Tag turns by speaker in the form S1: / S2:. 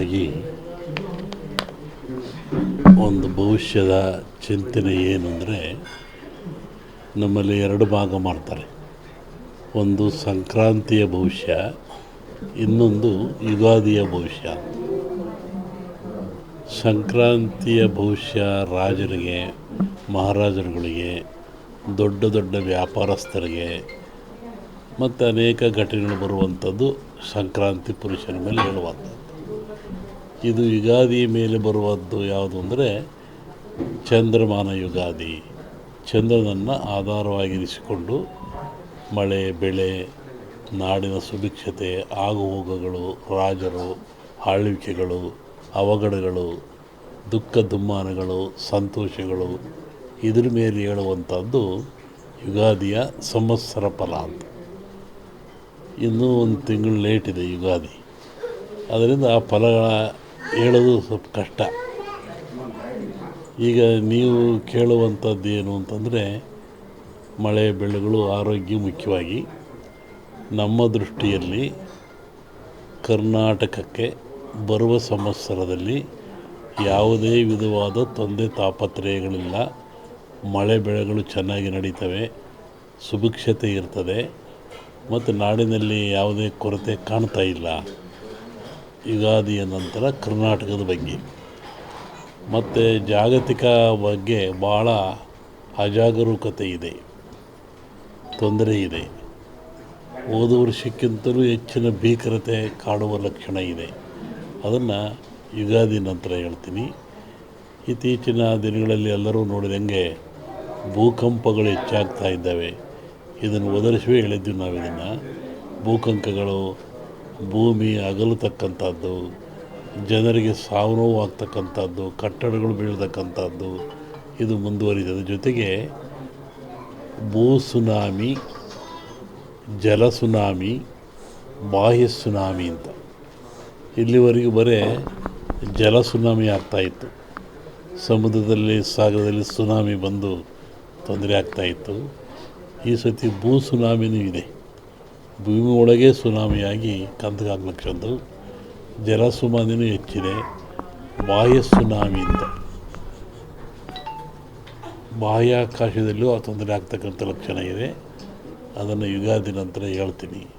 S1: ಸಾಮಾನ್ಯವಾಗಿ ಒಂದು ಭವಿಷ್ಯದ ಚಿಂತನೆ ಏನು ಅಂದರೆ, ನಮ್ಮಲ್ಲಿ ಎರಡು ಭಾಗ ಮಾಡ್ತಾರೆ. ಒಂದು ಸಂಕ್ರಾಂತಿಯ ಭವಿಷ್ಯ, ಇನ್ನೊಂದು ಯುಗಾದಿಯ ಭವಿಷ್ಯ. ಸಂಕ್ರಾಂತಿಯ ಭವಿಷ್ಯ ರಾಜರಿಗೆ, ಮಹಾರಾಜರುಗಳಿಗೆ, ದೊಡ್ಡ ದೊಡ್ಡ ವ್ಯಾಪಾರಸ್ಥರಿಗೆ ಮತ್ತು ಅನೇಕ ಘಟನೆಗಳು ಬರುವಂಥದ್ದು ಸಂಕ್ರಾಂತಿ ಪುರುಷನ ಮೇಲೆ ಹೇಳುವಂಥದ್ದು. ಇದು ಯುಗಾದಿ ಮೇಲೆ ಬರುವಂಥದ್ದು ಯಾವುದು ಅಂದರೆ ಚಂದ್ರಮಾನ ಯುಗಾದಿ. ಚಂದ್ರನನ್ನು ಆಧಾರವಾಗಿರಿಸಿಕೊಂಡು ಮಳೆ, ಬೆಳೆ, ನಾಡಿನ ಸುಭಿಕ್ಷತೆ, ಆಗುಹೋಗುಗಳು, ರಾಜರು, ಆಳ್ವಿಕೆಗಳು, ಅವಘಡಗಳು, ದುಃಖ ದುಮ್ಮಾನಗಳು, ಸಂತೋಷಗಳು, ಇದ್ರ ಮೇಲೆ ಹೇಳುವಂಥದ್ದು ಯುಗಾದಿಯ ಸಂವತ್ಸರ ಫಲ ಅಂತ. ಇನ್ನೂ ಒಂದು ತಿಂಗಳು ಲೇಟ್ ಇದೆ ಯುಗಾದಿ, ಅದರಿಂದ ಆ ಫಲಗಳ ಹೇಳೋದು ಸ್ವಲ್ಪ ಕಷ್ಟ. ಈಗ ನೀವು ಕೇಳುವಂಥದ್ದು ಏನು ಅಂತಂದರೆ, ಮಳೆ ಬೆಳೆಗಳು, ಆರೋಗ್ಯ ಮುಖ್ಯವಾಗಿ ನಮ್ಮ ದೃಷ್ಟಿಯಲ್ಲಿ ಕರ್ನಾಟಕಕ್ಕೆ ಬರುವ ಸಂವತ್ಸರದಲ್ಲಿ ಯಾವುದೇ ವಿಧವಾದ ತೊಂದರೆ ತಾಪತ್ರಯಗಳಿಲ್ಲ. ಮಳೆ ಬೆಳೆಗಳು ಚೆನ್ನಾಗಿ ನಡೀತವೆ, ಸುಭಿಕ್ಷತೆ ಇರ್ತದೆ ಮತ್ತು ನಾಡಿನಲ್ಲಿ ಯಾವುದೇ ಕೊರತೆ ಕಾಣ್ತಾ ಇಲ್ಲ. ಯುಗಾದಿಯ ನಂತರ ಕರ್ನಾಟಕದ ಬಗ್ಗೆ ಮತ್ತು ಜಾಗತಿಕ ಬಗ್ಗೆ ಭಾಳ ಅಜಾಗರೂಕತೆ ಇದೆ, ತೊಂದರೆ ಇದೆ. ಹೋದ ವರ್ಷಕ್ಕಿಂತಲೂ ಹೆಚ್ಚಿನ ಭೀಕರತೆ ಕಾಡುವ ಲಕ್ಷಣ ಇದೆ. ಅದನ್ನು ಯುಗಾದಿ ನಂತರ ಹೇಳ್ತೀನಿ. ಇತ್ತೀಚಿನ ದಿನಗಳಲ್ಲಿ ಎಲ್ಲರೂ ನೋಡಿದಂಗೆ ಭೂಕಂಪಗಳು ಹೆಚ್ಚಾಗ್ತಾ ಇದ್ದಾವೆ. ಇದನ್ನು ಒದರಿಸುವೆ ಹೇಳಿದ್ವಿ ನಾವು. ಇದನ್ನು ಭೂಕಂಪಗಳು, ಭೂಮಿ ಅಗಲತಕ್ಕಂಥದ್ದು, ಜನರಿಗೆ ಸಾವು ನೋವು ಆಗ್ತಕ್ಕಂಥದ್ದು, ಕಟ್ಟಡಗಳು ಬೀಳ್ತಕ್ಕಂಥದ್ದು, ಇದು ಮುಂದುವರಿದ ಜೊತೆಗೆ ಭೂ ಸುನಾಮಿ, ಜಲ ಸುನಾಮಿ, ಬಾಹ್ಯ ಸುನಾಮಿ ಅಂತ. ಇಲ್ಲಿವರೆಗೂ ಬರೀ ಜಲ ಸುನಾಮಿ ಆಗ್ತಾಯಿತ್ತು. ಸಮುದ್ರದಲ್ಲಿ, ಸಾಗರದಲ್ಲಿ ಸುನಾಮಿ ಬಂದು ತೊಂದರೆ ಆಗ್ತಾಯಿತ್ತು. ಈ ಸತಿ ಭೂ ಸುನಾಮಿನೂ ಇದೆ. ಭೂಮಿ ಒಳಗೆ ಸುನಾಮಿಯಾಗಿ ಕಂದಗಾಗ್ಲಕ್ಷದ್ದು. ಜಲ ಸುನಾಮಿನೂ ಹೆಚ್ಚಿದೆ. ಬಾಹ್ಯ ಸುನಾಮಿ ಅಂತ ಬಾಹ್ಯಾಕಾಶದಲ್ಲೂ ಆ ತೊಂದರೆ ಆಗ್ತಕ್ಕಂಥ ಲಕ್ಷಣ ಇದೆ. ಅದನ್ನು ಯುಗಾದಿ ನಂತರ ಹೇಳ್ತೀನಿ.